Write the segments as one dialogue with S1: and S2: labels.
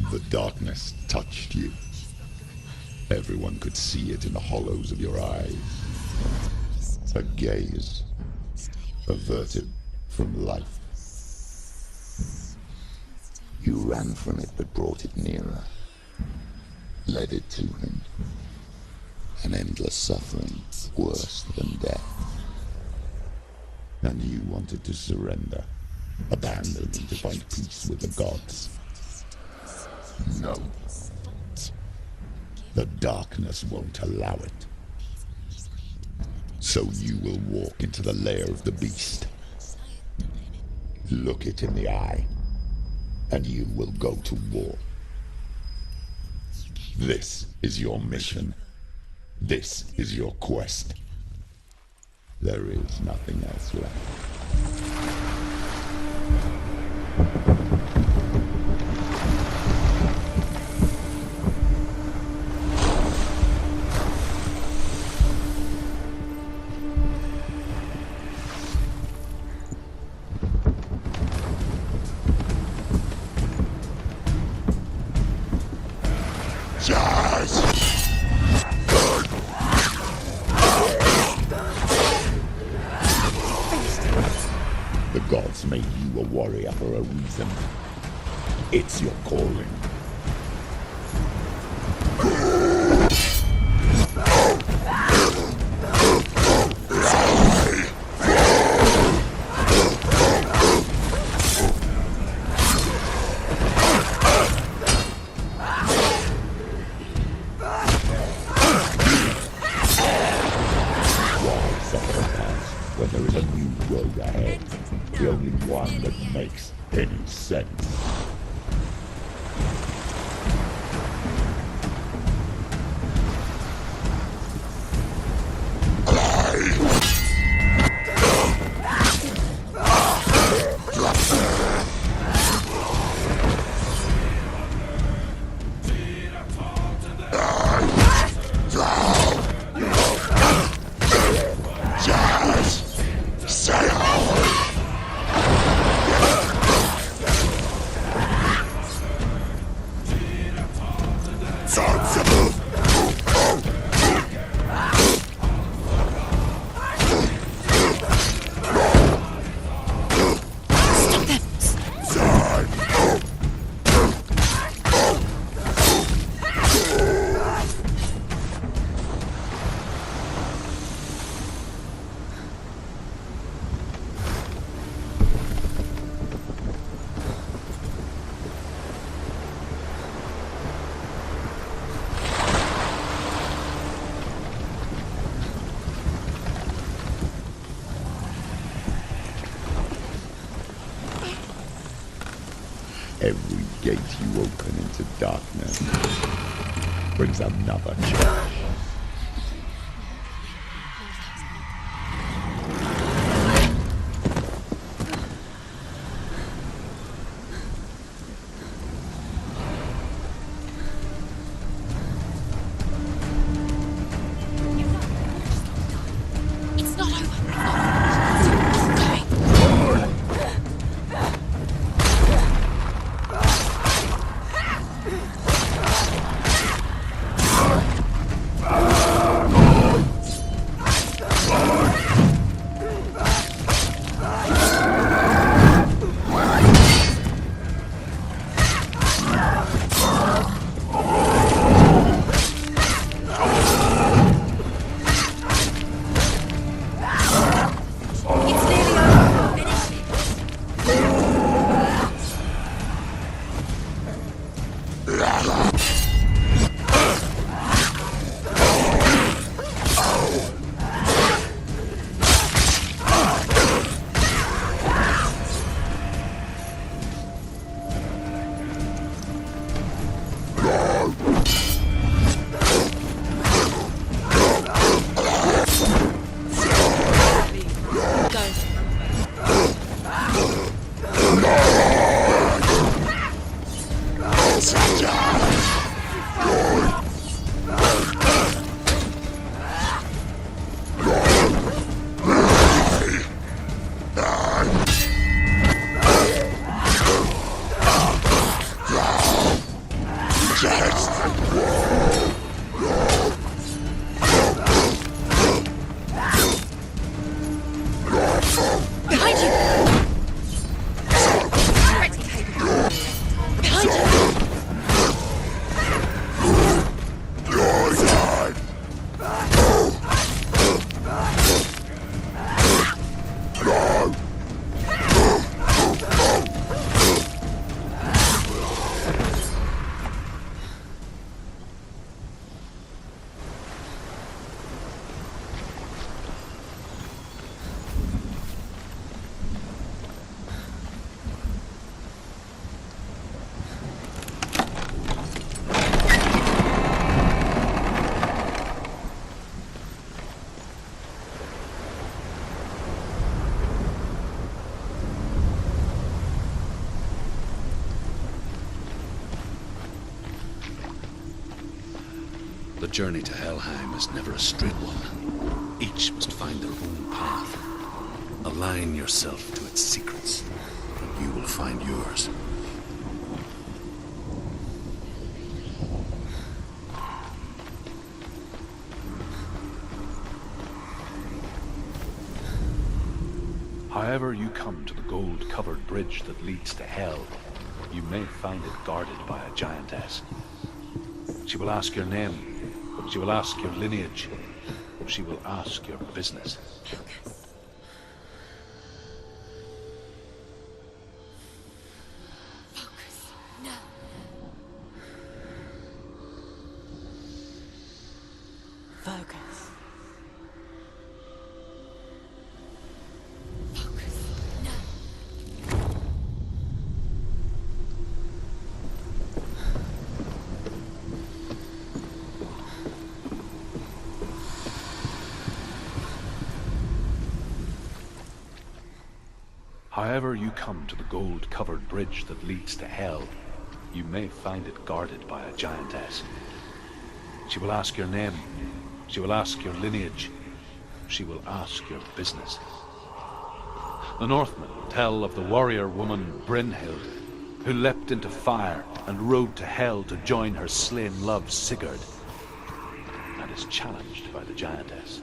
S1: The darkness touched you. Everyone could see it in the hollows of your eyes. A gaze averted from life. You ran from it but brought it nearer. Led it to him. An endless suffering worse than death. And you wanted to surrender. Abandon and to find peace with the gods. No. The darkness won't allow it. So you will walk into the lair of the beast. Look it in the eye, and you will go to war. This is your mission. This is your quest. There is nothing else left. The gods made you a warrior for a reason. It's your calling. When there is a new road ahead, the only one that makes any sense. Every gate you open into darkness brings another change.
S2: The journey to Helheim is never a straight one. Each must find their own path. Align yourself to its secrets, and you will find yours.
S3: However you come to the gold-covered bridge that leads to Hell, you may find it guarded by a giantess. She will ask your name. She will ask your lineage. She will ask your business.
S4: Focus. No. Focus. Focus. No.
S3: However you come to the gold-covered bridge that leads to Hell, you may find it guarded by a giantess. She will ask your name. She will ask your lineage. She will ask your business. The Northmen tell of the warrior woman Brynhild, who leapt into fire and rode to Hell to join her slain love Sigurd, and is challenged by the giantess.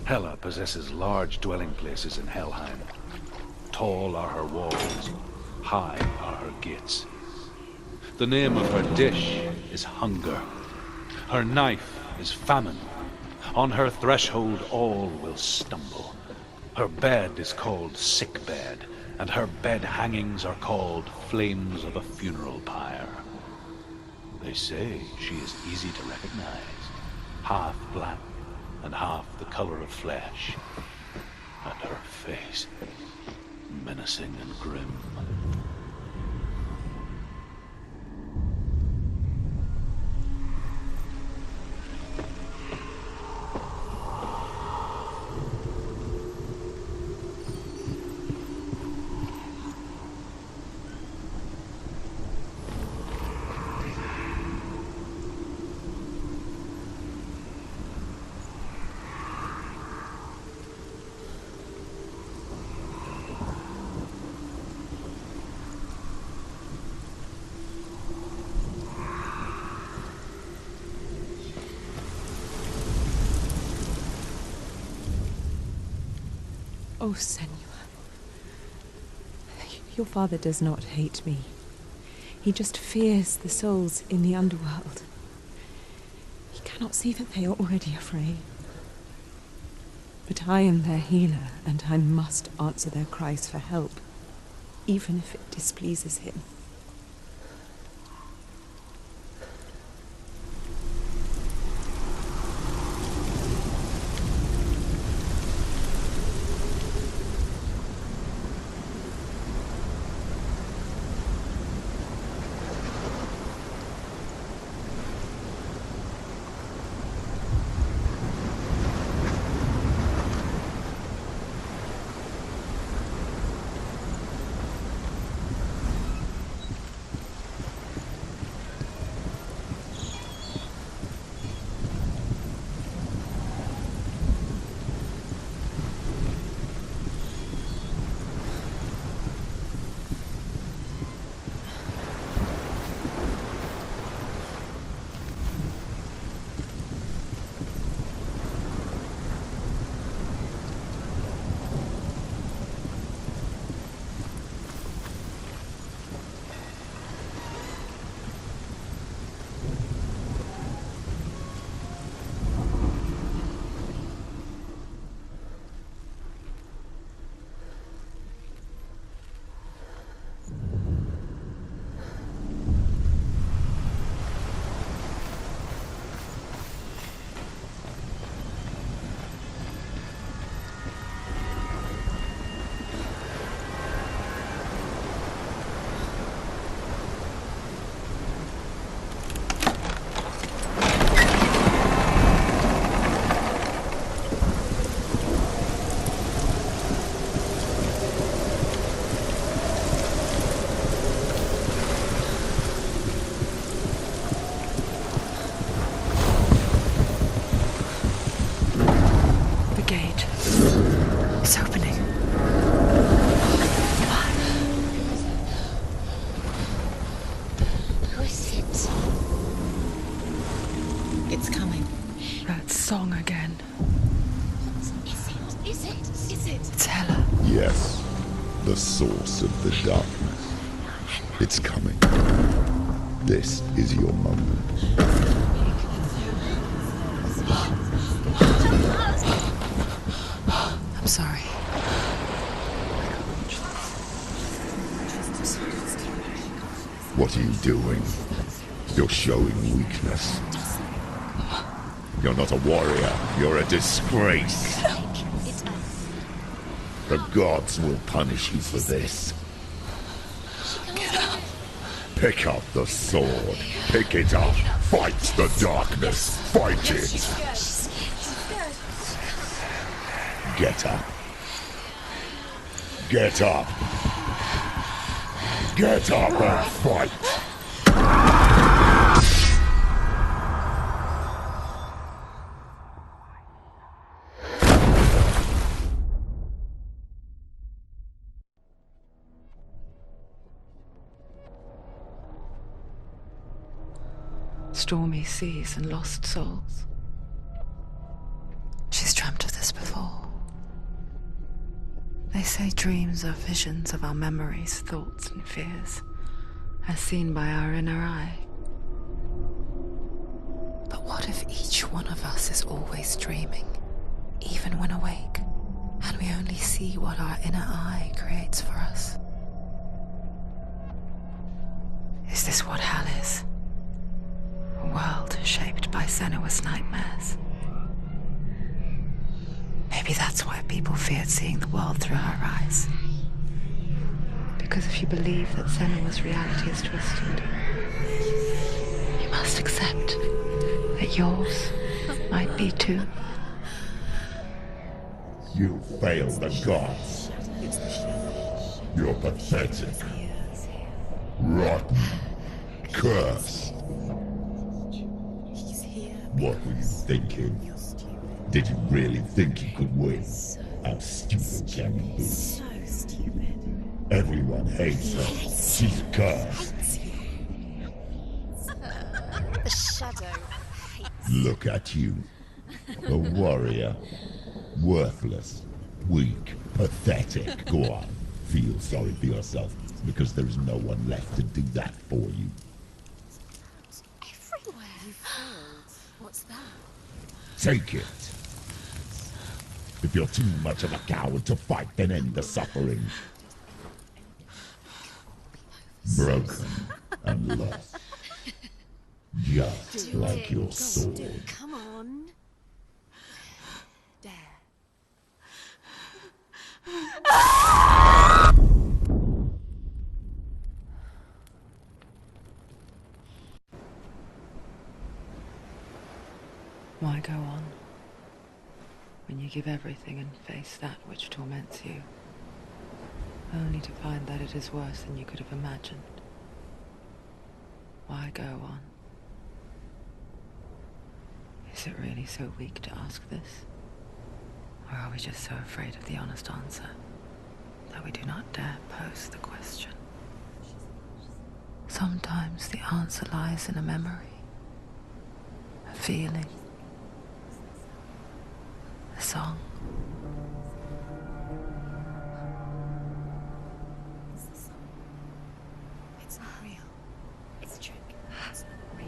S3: Hela possesses large dwelling places in Helheim. Tall are her walls, high are her gates. The name of her dish is hunger. Her knife is famine. On her threshold all will stumble. Her bed is called sick bed, and her bed hangings are called flames of a funeral pyre. They say she is easy to recognize, half black and half the color of flesh, and her face menacing and grim.
S5: Oh, Senua. Your father does not hate me. He just fears the souls in the underworld. He cannot see that they are already afraid. But I am their healer, and I must answer their cries for help, even if it displeases him. It's opening.
S4: Who is it?
S5: It's coming. That song again.
S4: Is it?
S5: It's Hela.
S1: Yes, the source of the darkness. It's coming. This is your moment.
S5: I'm sorry.
S1: What are you doing? You're showing weakness. You're not a warrior. You're a disgrace. The gods will punish you for this. Pick up the sword. Pick it up. Fight the darkness. Fight it. Get up. Get up. Get up and fight.
S5: Stormy seas and lost souls. She's dreamt of this before. They say dreams are visions of our memories, thoughts and fears, as seen by our inner eye. But what if each one of us is always dreaming, even when awake, and we only see what our inner eye creates for us? Is this what hell is? A world shaped by Senua's nightmares. Maybe that's why people feared seeing the world through her eyes. Because if you believe that Senua's reality is twisted, you must accept that yours might be too.
S1: You fail the gods. You're pathetic. Rotten. Cursed. What were you thinking? Did you really think you could win? How stupid can you be?
S4: So stupid.
S1: Everyone hates her. She's cursed.
S4: The shadow hates.
S1: Look at you. A warrior. Worthless. Weak. Pathetic. Go on. Feel sorry for yourself, because there is no one left to do that for you.
S4: Everywhere. You failed. What's that?
S1: Take it. If you're too much of a coward to fight, then end the suffering. Broken and lost. Just like your sword.
S4: Come on. Dare.
S5: Why go on when you give everything and face that which torments you, only to find that it is worse than you could have imagined? Why go on? Is it really so weak to ask this? Or are we just so afraid of the honest answer that we do not dare pose the question? Sometimes the answer lies in a memory, a feeling, a song.
S4: It's not real. It's a trick. It's not real.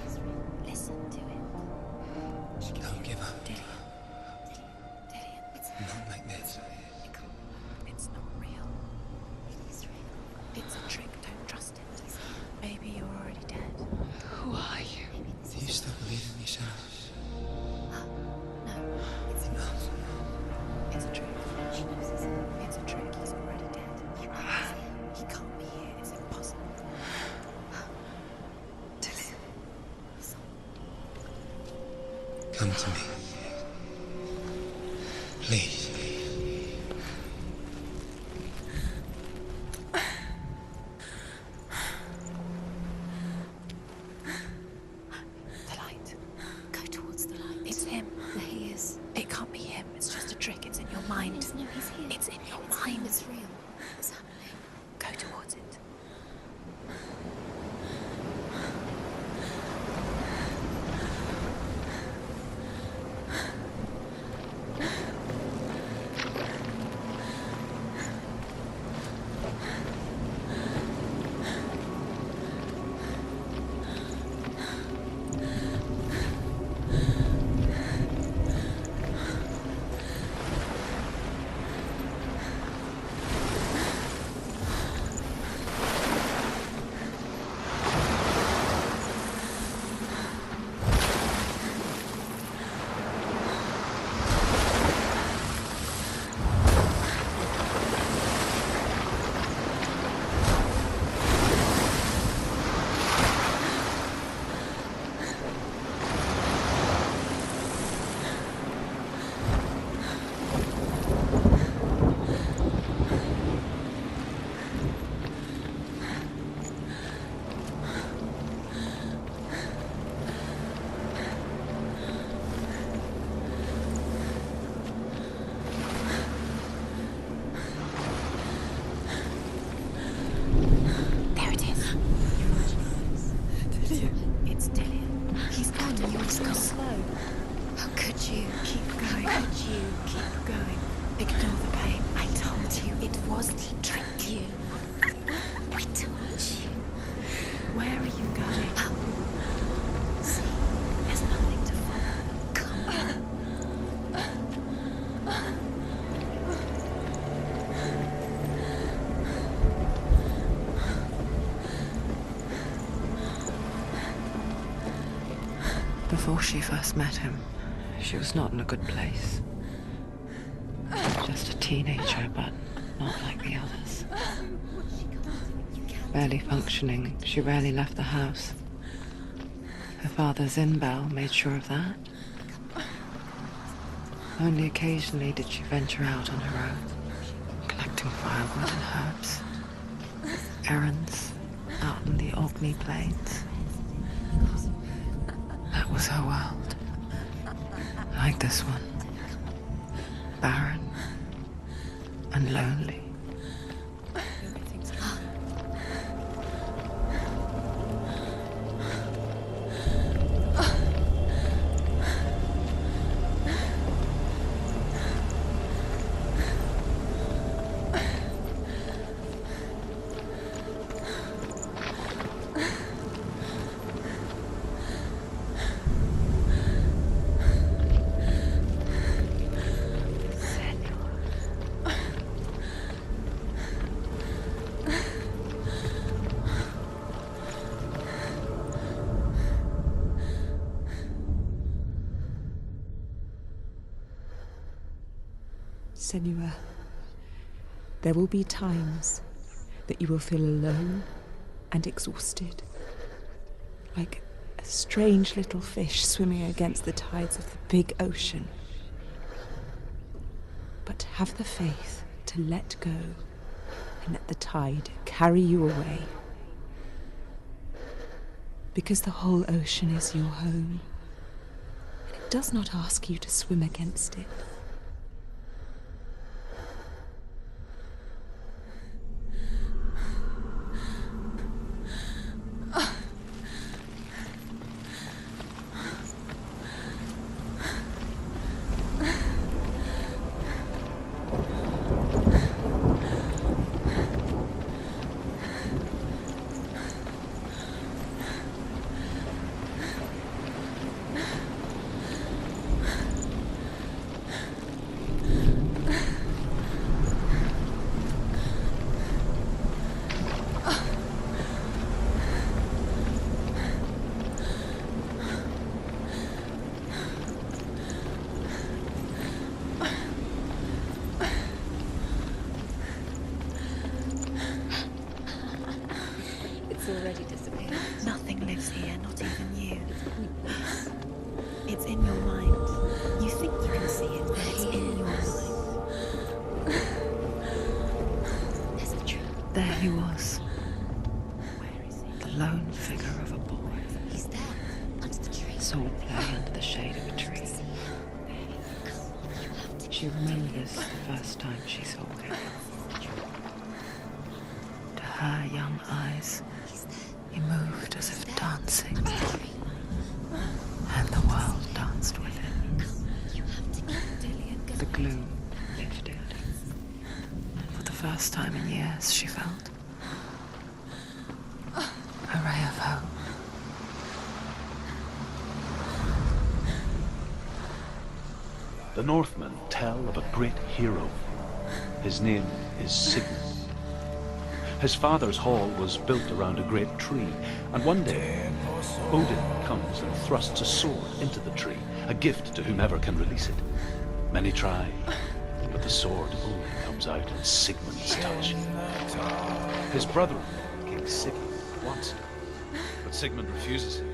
S4: It's real. Listen to it.
S6: Don't give up.
S4: Dillian, it's
S6: Not like this.
S4: It's not real. It is real. It's a trick. Don't trust it. Maybe you're already dead.
S5: Who are you?
S6: Do you still believe in yourself?
S4: No, it's
S6: Enough.
S4: It's a trick. She knows it's a trick. He's already dead. He can't be here. It's impossible.
S5: Dillian.
S6: Come to me. Please.
S4: The light. Go towards the light. It's him. There he is. It can't be him. It's just a trick. It's in your mind.
S5: mind.
S4: No, he's here.
S5: It's in your mind.
S4: It's real. What's happening?
S5: Go towards it.
S4: There it is.
S5: It's Dillian.
S4: He's gone and you're so slow. How could you?
S5: Keep going.
S4: Could you?
S5: Keep going. Ignore the pain.
S4: I told you it was to trick you. I told you.
S5: Where are you going?
S4: Up. See, there's nothing to follow. Come on.
S5: Before she first met him, she was not in a good place. Just a teenager, but not like the others. Barely functioning, she rarely left the house. Her father's in-bell made sure of that. Only occasionally did she venture out on her own, collecting firewood and herbs. Errands out in the Orkney Plains. That was her world. Like this one. Barren and lonely.
S7: Senua, there will be times that you will feel alone and exhausted, like a strange little fish swimming against the tides of the big ocean. But have the faith to let go and let the tide carry you away. Because the whole ocean is your home, and it does not ask you to swim against it.
S4: Already disappeared.
S5: Nothing lives here, not even you. It's in your mind. You think you can see it, but it's in your mind.
S4: There's a truth.
S5: There he was,
S4: Where is he?
S5: the lone figure of a boy,
S4: He's there, under the tree.
S5: saw play under the shade of a tree. She remembers the first time she saw him. To her young eyes, he moved as if dancing, and the world danced with him. The gloom lifted, and for the first time in years she felt a ray of hope.
S3: The Northmen tell of a great hero. His name is Sigmund. His father's hall was built around a great tree, and one day Odin comes and thrusts a sword into the tree, a gift to whomever can release it. Many try, but the sword only comes out in Sigmund's touch. His brother, King Sigurd, wants it, but Sigmund refuses him,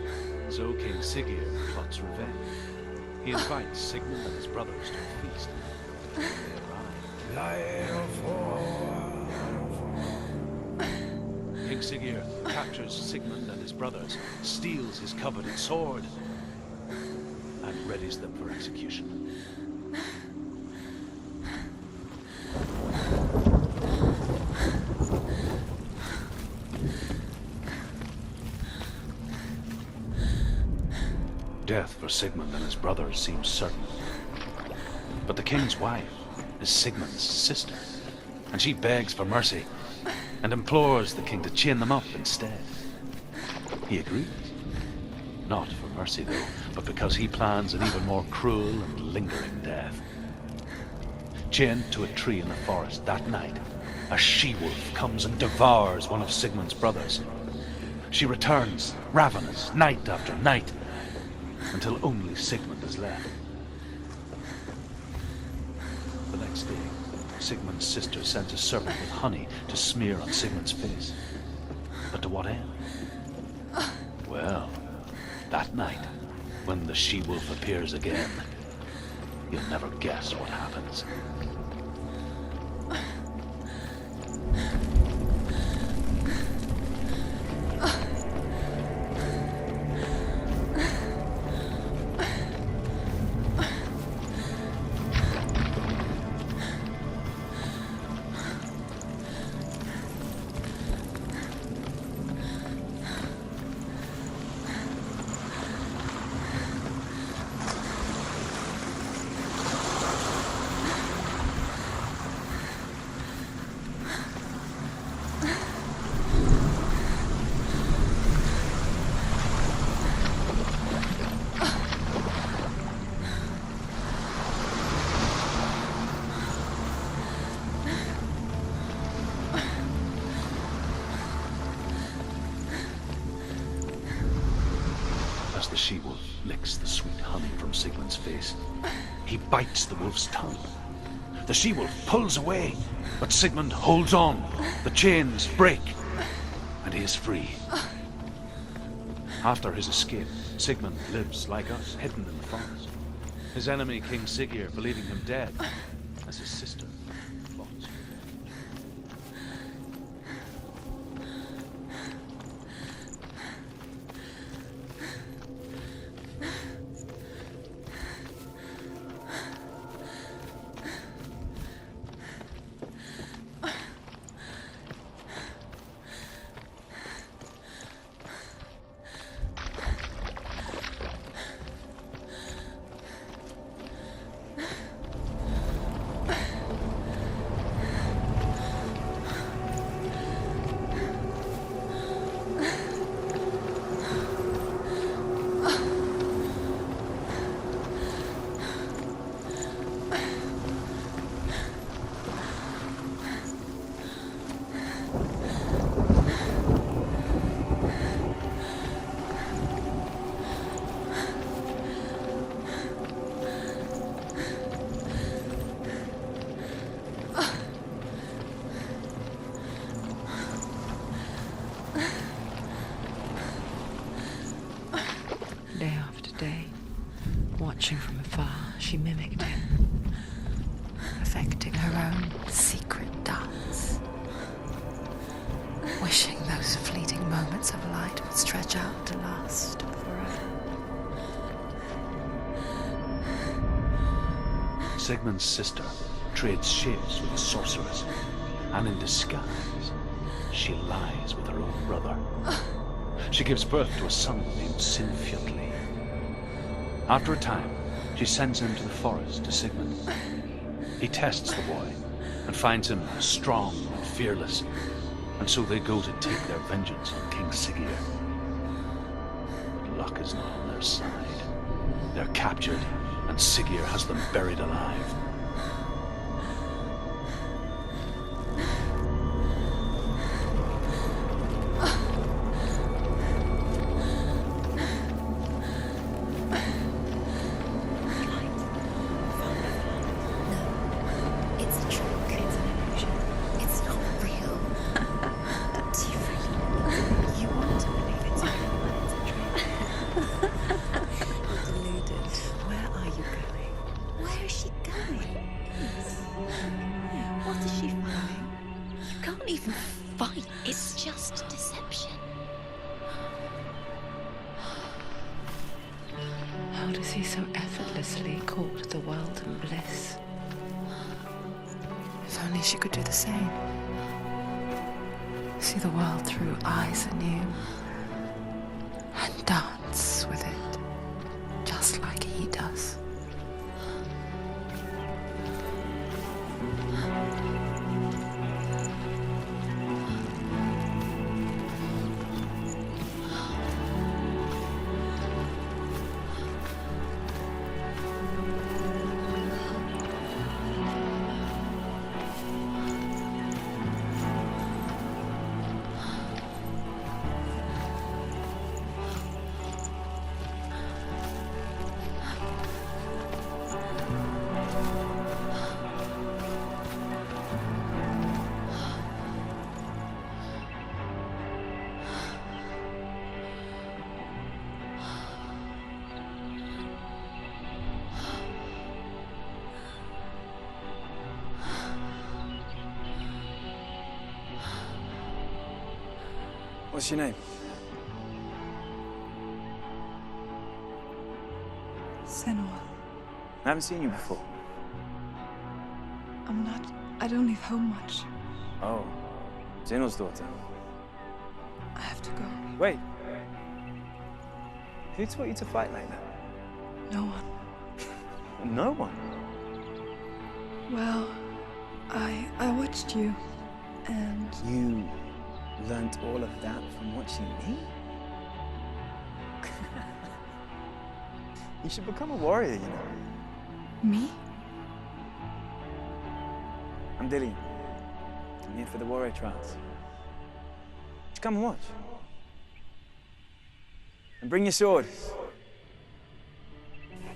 S3: so King Sigurd plots revenge. He invites Sigmund and his brothers to a feast. They arrive. King Sigurd captures Sigmund and his brothers, steals his coveted sword, and readies them for execution. Death for Sigmund and his brothers seems certain. But the king's wife is Sigmund's sister, and she begs for mercy and implores the king to chain them up instead. He agrees. Not for mercy, though, but because he plans an even more cruel and lingering death. Chained to a tree in the forest that night, a she-wolf comes and devours one of Sigmund's brothers. She returns, ravenous, night after night, until only Sigmund is left. The next day, Sigmund's sister sends a servant with honey to smear on Sigmund's face. But to what end? Well, that night, when the she-wolf appears again, you'll never guess what happens. As the she-wolf licks the sweet honey from Sigmund's face, he bites the wolf's tongue. The she-wolf pulls away, but Sigmund holds on. The chains break, and he is free. After his escape, Sigmund lives like us, hidden in the forest. His enemy, King Sigurd, believing him dead, as his sister plots.
S5: Day after day, watching from afar, she mimicked him, perfecting her own secret dance, wishing those fleeting moments of light would stretch out to last forever.
S3: Sigmund's sister trades shapes with a sorceress, and in disguise, she lies with her own brother. She gives birth to a son named Sinfjotli. After a time, she sends him to the forest to Sigmund. He tests the boy and finds him strong and fearless, and so they go to take their vengeance on King Siggeir. But luck is not on their side. They're captured, and Siggeir has them buried alive.
S4: It's a trick. It's an illusion. It's not real. Do you really? You want to believe it's real, but it's a trick. You're deluded. Where are you going? Where is she going? What is she fighting? You can't even fight. It's just deception.
S5: How does he so effortlessly court the world and bliss? If only she could do the same. See the world through eyes anew and dance with it, just like he does.
S8: What's your name?
S9: Senua.
S8: I haven't seen you before.
S9: I don't leave home much.
S8: Oh, Zenua's daughter.
S9: I have to go.
S8: Wait. Who taught you to fight like that?
S9: No one.
S8: No one.
S9: Well, I watched you, and
S8: You learnt all of that from watching me? You should become a warrior, you know.
S9: me?
S8: I'm Dillian. I'm here for the warrior trials. Just come and watch. And bring your sword.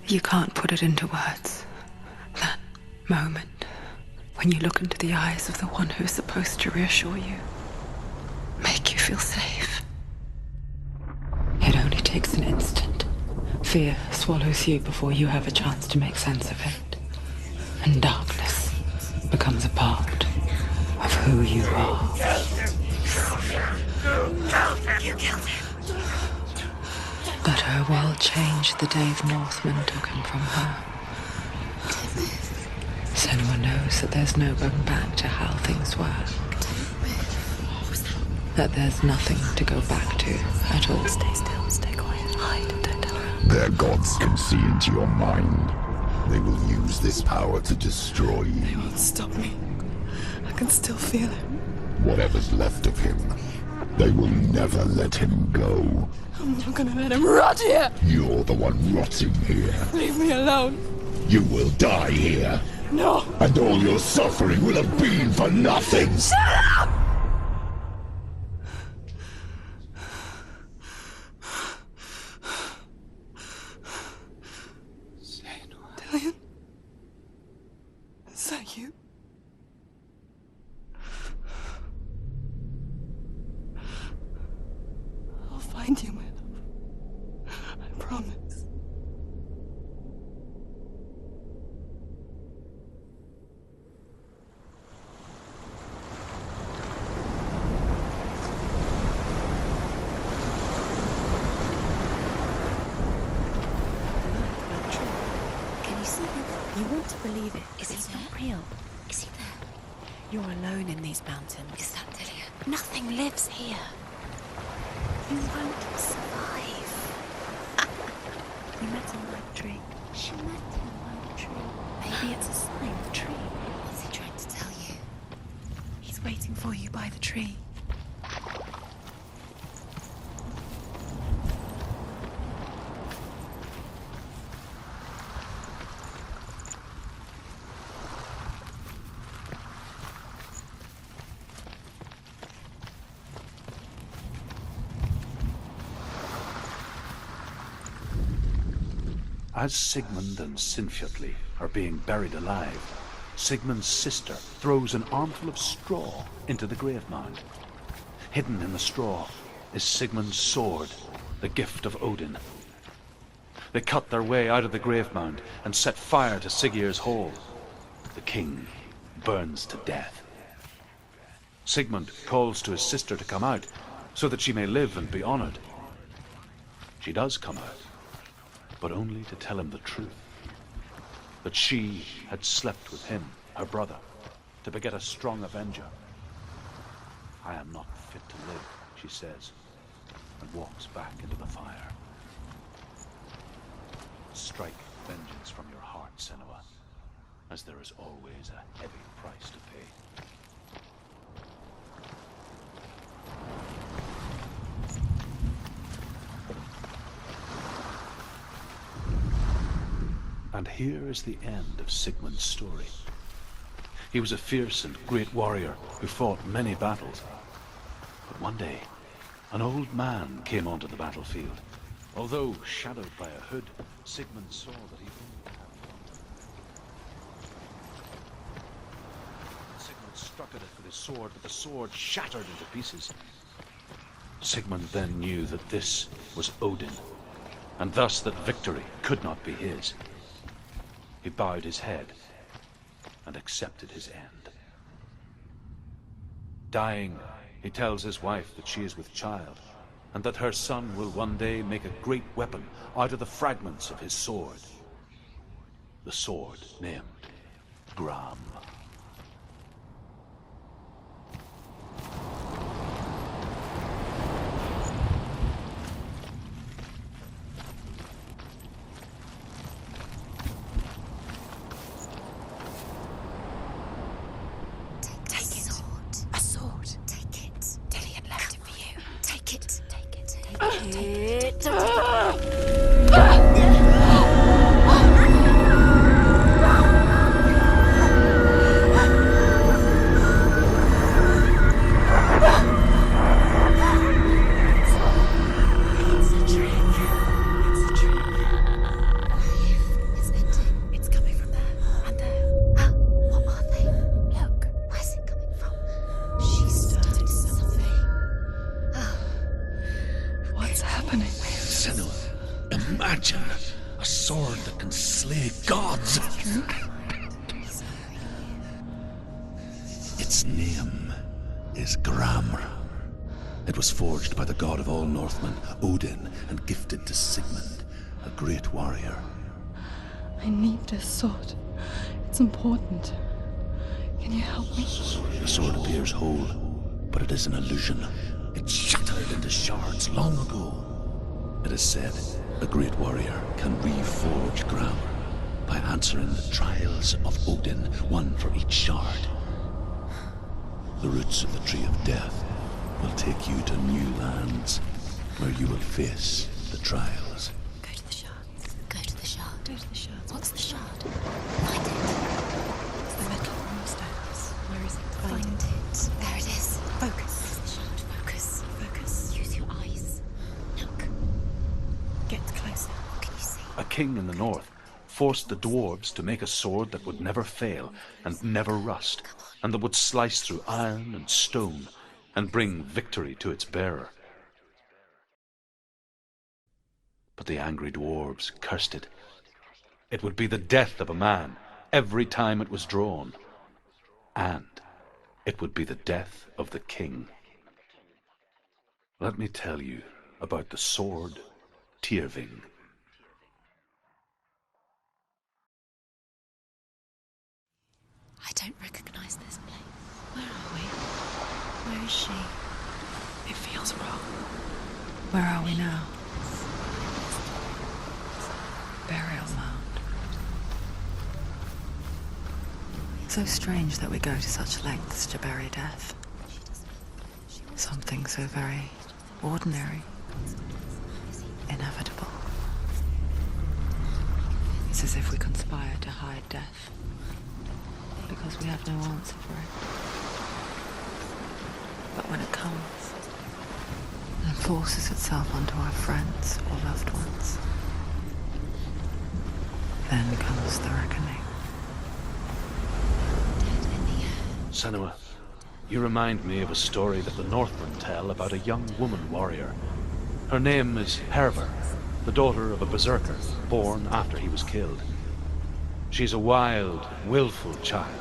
S5: You can't put it into words. That moment when you look into the eyes of the one who's supposed to reassure you, make you feel safe. It only takes an instant. Fear swallows you before you have a chance to make sense of it. And darkness becomes a part of who you are.
S4: You killed him.
S5: But her world changed the day the Northmen took him from her. Senua knows that there's no going back to how things were. That there's nothing to go back to at all.
S4: Stay still, stay quiet, hide, don't tell her.
S1: Their gods can see into your mind. They will use this power to destroy
S9: They
S1: you.
S9: won't stop me. I can still feel him.
S1: Whatever's left of him, they will never let him go.
S9: I'm not gonna let him rot here.
S1: You're the one rotting here.
S9: Leave me alone.
S1: You will die here.
S9: No.
S1: And all your suffering will have been for nothing.
S9: Shut up! Dillian? Is that you? I'll find you, my love. I promise.
S4: Can you see him? You want to believe it.
S5: Is he
S4: It's
S5: there?
S4: not real.
S5: Is he there?
S4: You're alone in these mountains.
S5: Is that Delia?
S4: Nothing lives here. You won't survive. You met a live tree.
S5: She met him by a tree.
S4: Maybe it's a sign, the tree.
S5: What's he trying to tell you?
S4: He's waiting for you by the tree.
S3: As Sigmund and Sinfjotli are being buried alive, Sigmund's sister throws an armful of straw into the grave mound. Hidden in the straw is Sigmund's sword, the gift of Odin. They cut their way out of the grave mound and set fire to Siggeir's hall. The king burns to death. Sigmund calls to his sister to come out so that she may live and be honored. She does come out, but only to tell him the truth. That she had slept with him, her brother, to beget a strong avenger. I am not fit to live, she says, and walks back into the fire. Strike vengeance from your heart, Senua, as there is always a heavy price to pay. And here is the end of Sigmund's story. He was a fierce and great warrior who fought many battles. But one day, an old man came onto the battlefield. Although shadowed by a hood, Sigmund saw that he only had one. Sigmund struck at it with his sword, but the sword shattered into pieces. Sigmund then knew that this was Odin, and thus that victory could not be his. He bowed his head and accepted his end. Dying, he tells his wife that she is with child, and that her son will one day make a great weapon out of the fragments of his sword. The sword named Gram. Imagine a sword that can slay gods. Its name is Gramr. It was forged by the god of all Northmen, Odin, and gifted to Sigmund, a great warrior.
S9: I need this sword. It's important. Can you help me?
S2: The sword appears whole, but it is an illusion. It shattered into shards long ago. It is said a great warrior can reforge Gramr by answering the trials of Odin, one for each shard. The roots of the Tree of Death will take you to new lands where you will face the trials.
S5: Go to the shards. Go to the shard.
S4: Go to the shards.
S5: What's the shard? Find it.
S4: It's the metal moonstones. Where is it?
S5: Find it. There it is.
S4: Focus.
S5: Where's the shard? Focus.
S4: Focus.
S5: Use your eyes. Look.
S4: Get closer.
S5: What can you see?
S3: A king in the north forced the dwarves to make a sword that would never fail and never rust, and that would slice through iron and stone and bring victory to its bearer. But the angry dwarves cursed it. It would be the death of a man every time it was drawn, and it would be the death of the king. Let me tell you about the sword Tyrving.
S4: I don't recognize this place. Where are we? Where is she?
S5: It feels wrong. Where are we now? Burial mound. So strange that we go to such lengths to bury death. Something so very ordinary, inevitable. It's as if we conspire to hide death, because we have no answer for it. But when it comes, and forces itself onto our friends or loved ones, then comes the reckoning.
S3: Senua, you remind me of a story that the Northmen tell about a young woman warrior. Her name is Herver, the daughter of a berserker, born after he was killed. She's a wild, willful child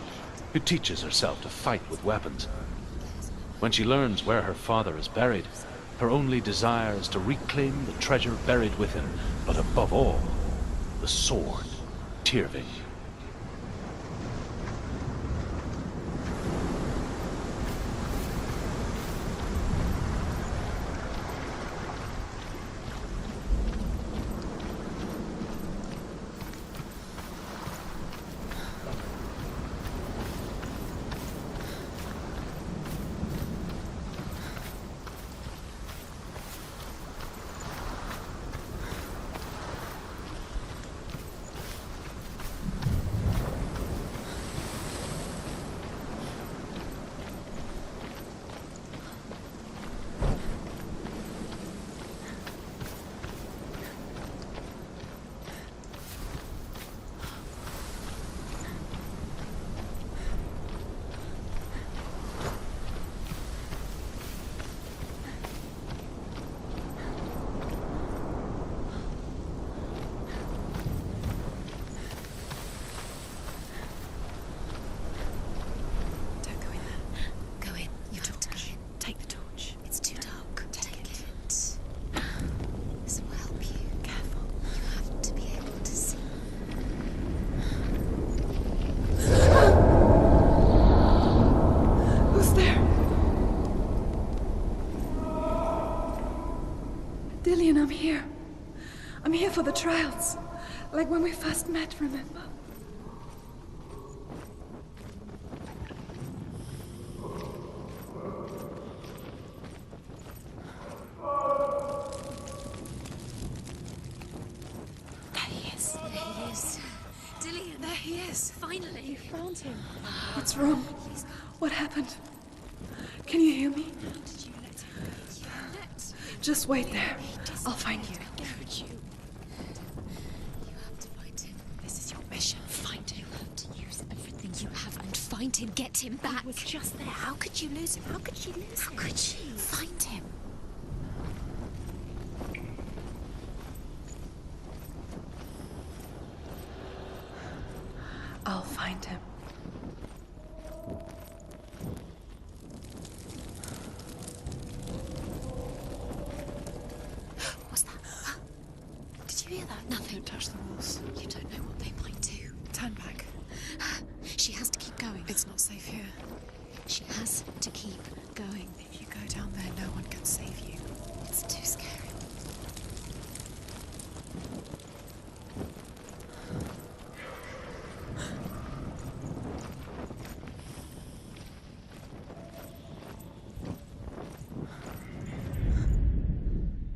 S3: who teaches herself to fight with weapons. When she learns where her father is buried, her only desire is to reclaim the treasure buried with him, but above all, the sword, Tyrving.
S9: Dillian, I'm here. I'm here for the trials. Like when we first met, remember?
S4: There he is. There he is. Dillian. There he is. Finally.
S9: You found him. What's wrong? What happened? Can you hear me? Just wait there. I'll find you.
S4: You have to find him. This is your mission. Find him. You have to use everything you have and find him. Get him back. He was just there. How could you lose him? How could you lose him? How could you? Find him.
S9: I'll find him.
S4: What's that? Did you hear that? Nothing.
S9: Don't touch the walls.
S4: You don't know what they might do.
S9: Turn back.
S4: She has to keep going.
S9: It's not safe here.
S4: She has to keep going.
S9: If you go down there, no one can save you.
S4: It's too scary.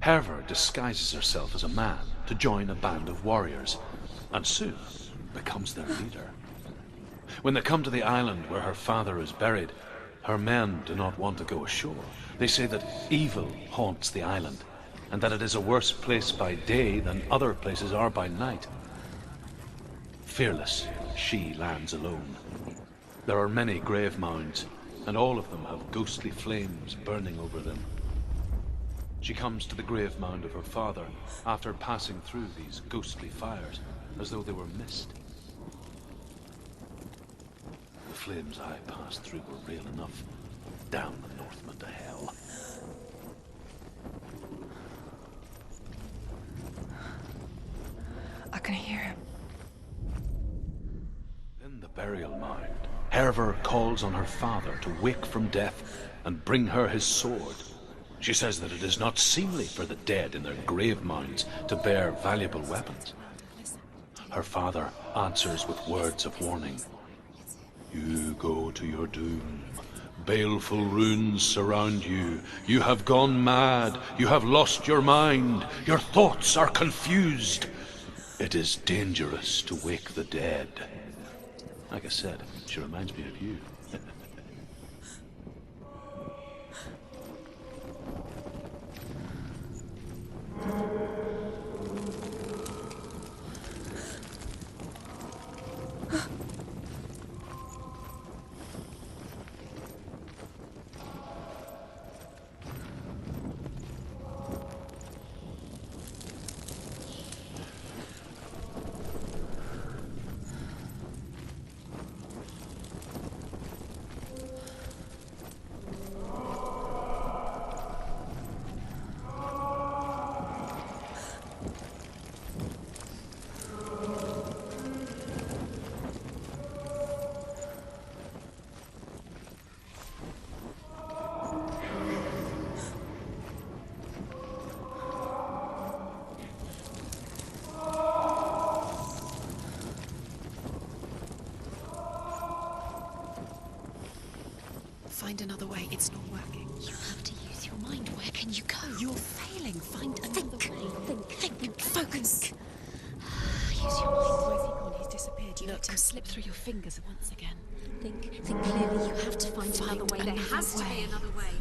S3: Herver disguises herself as a man to join a band of warriors, and soon becomes their leader. When they come to the island where her father is buried, her men do not want to go ashore. They say that evil haunts the island, and that it is a worse place by day than other places are by night. Fearless, she lands alone. There are many grave mounds, and all of them have ghostly flames burning over them. She comes to the grave mound of her father after passing through these ghostly fires, as though they were mist. The flames I passed through were real enough. Damn the Northmen to hell.
S9: I can hear him.
S3: In the burial imperial mind. Herver calls on her father to wake from death and bring her his sword. She says that it is not seemly for the dead in their grave mounds to bear valuable weapons. Her father answers with words of warning. You go to your doom. Baleful runes surround you. You have gone mad. You have lost your mind. Your thoughts are confused. It is dangerous to wake the dead. Like I said, she reminds me of you.
S4: Find another way. It's not working. You have to use your mind. Where can you go? You're failing. Find another way. Think. Focus. Use your mind. Where's he gone? He's disappeared. You let him slip through your fingers once again. Think clearly. You have to find another way. There has to be another way.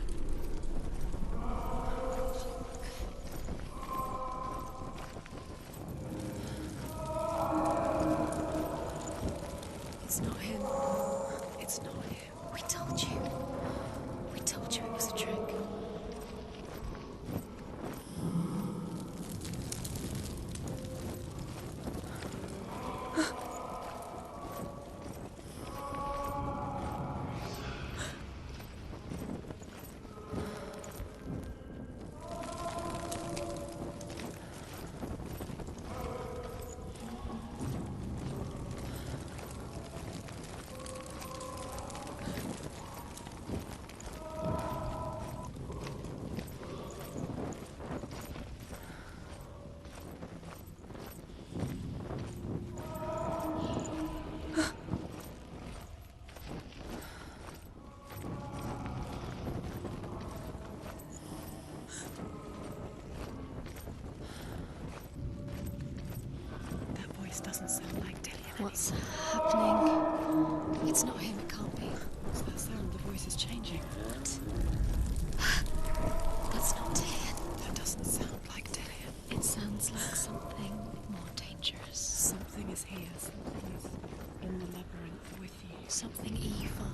S4: It's not him. It's not him. We told you. We told you it was a trick. Doesn't sound like Dillian. What's happening? It's not him, it can't be. What's that sound? The voice is changing. What? That's not Dillian. That doesn't sound like Dillian. It sounds like something more dangerous. Something is here. Something is in the labyrinth with you. Something evil.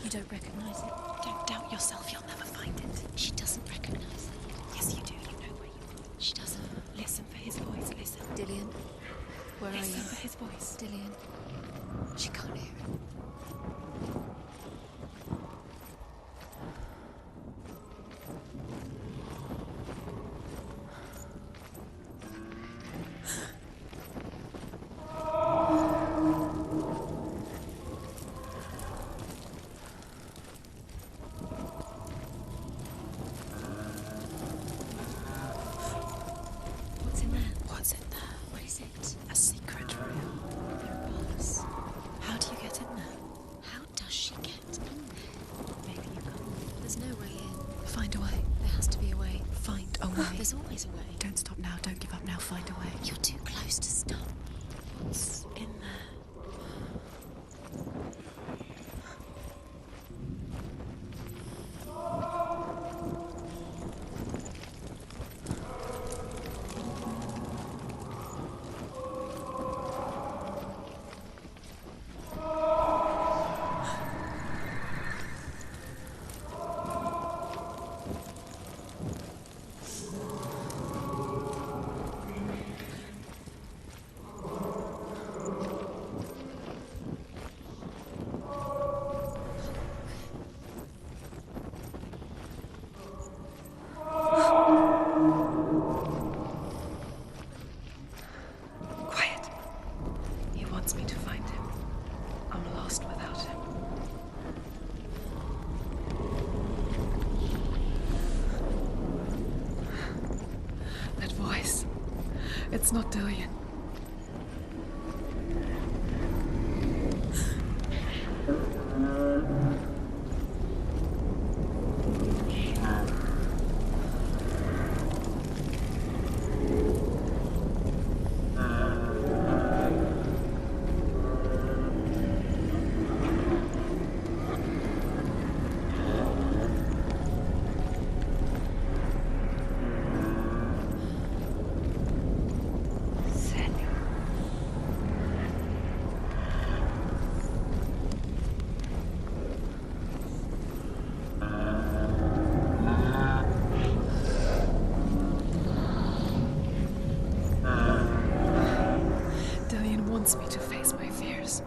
S4: You don't recognize it. Don't doubt yourself, you'll never find it. She doesn't recognize it. Yes, you do. You know where you are. She doesn't. Listen for his voice. Listen. Dillian, where are you? Listen for his voice. Dillian. She can't hear it. What's in there? What is it? A secret room. There are bars. How do you get in there? How does she get in there? Maybe you can't. There's no way in. Find a way. There has to be a way. Find a way. There's always a way. Don't stop now. Don't give up now. Find a way. You're too close to stop. What's in there?
S9: Quiet. He wants me to find him. I'm lost without him. That voice. It's not Dillian. Wants me to face my fears.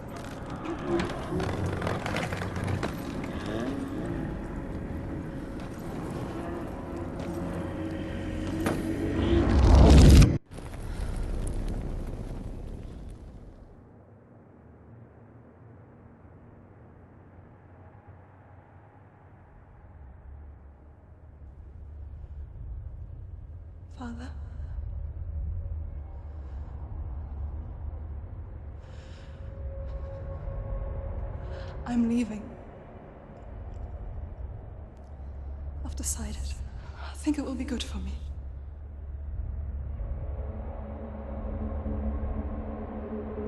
S9: Father? I'm leaving. I've decided. I think it will be good for me.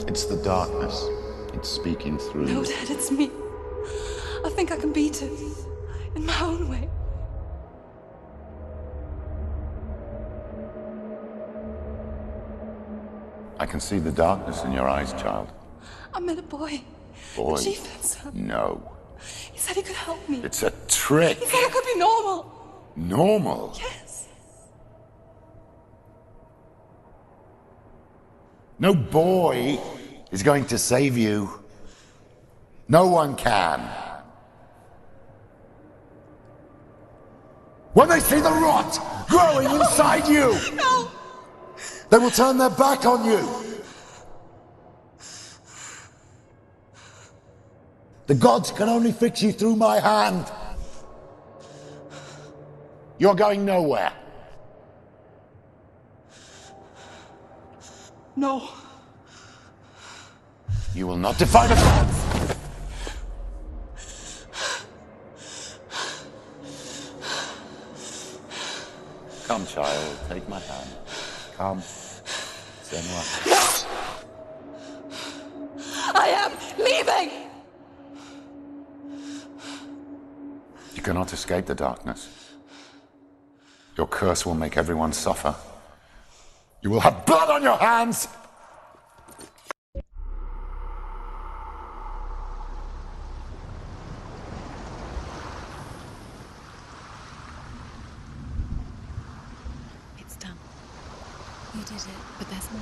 S1: It's the darkness. It's speaking through
S9: No,
S1: you.
S9: Dad, it's me. I think I can beat it. In my own way.
S1: I can see the darkness in your eyes, child.
S9: I met a boy.
S1: Boy.
S9: The chief son.
S1: No.
S9: He said he could help me.
S1: It's a trick.
S9: He said I could be normal.
S1: Normal?
S9: Yes.
S1: No boy is going to save you. No one can. When they see the rot growing inside you,
S9: No.
S1: they will turn their back on you. The gods can only fix you through my hand. You're going nowhere.
S9: No.
S1: You will not defy the gods. Come, child, take my hand. Come. Senua.
S9: No! I am leaving!
S1: You cannot escape the darkness. Your curse will make everyone suffer. You will have blood on your hands!
S4: It's done. You did it, but there's more.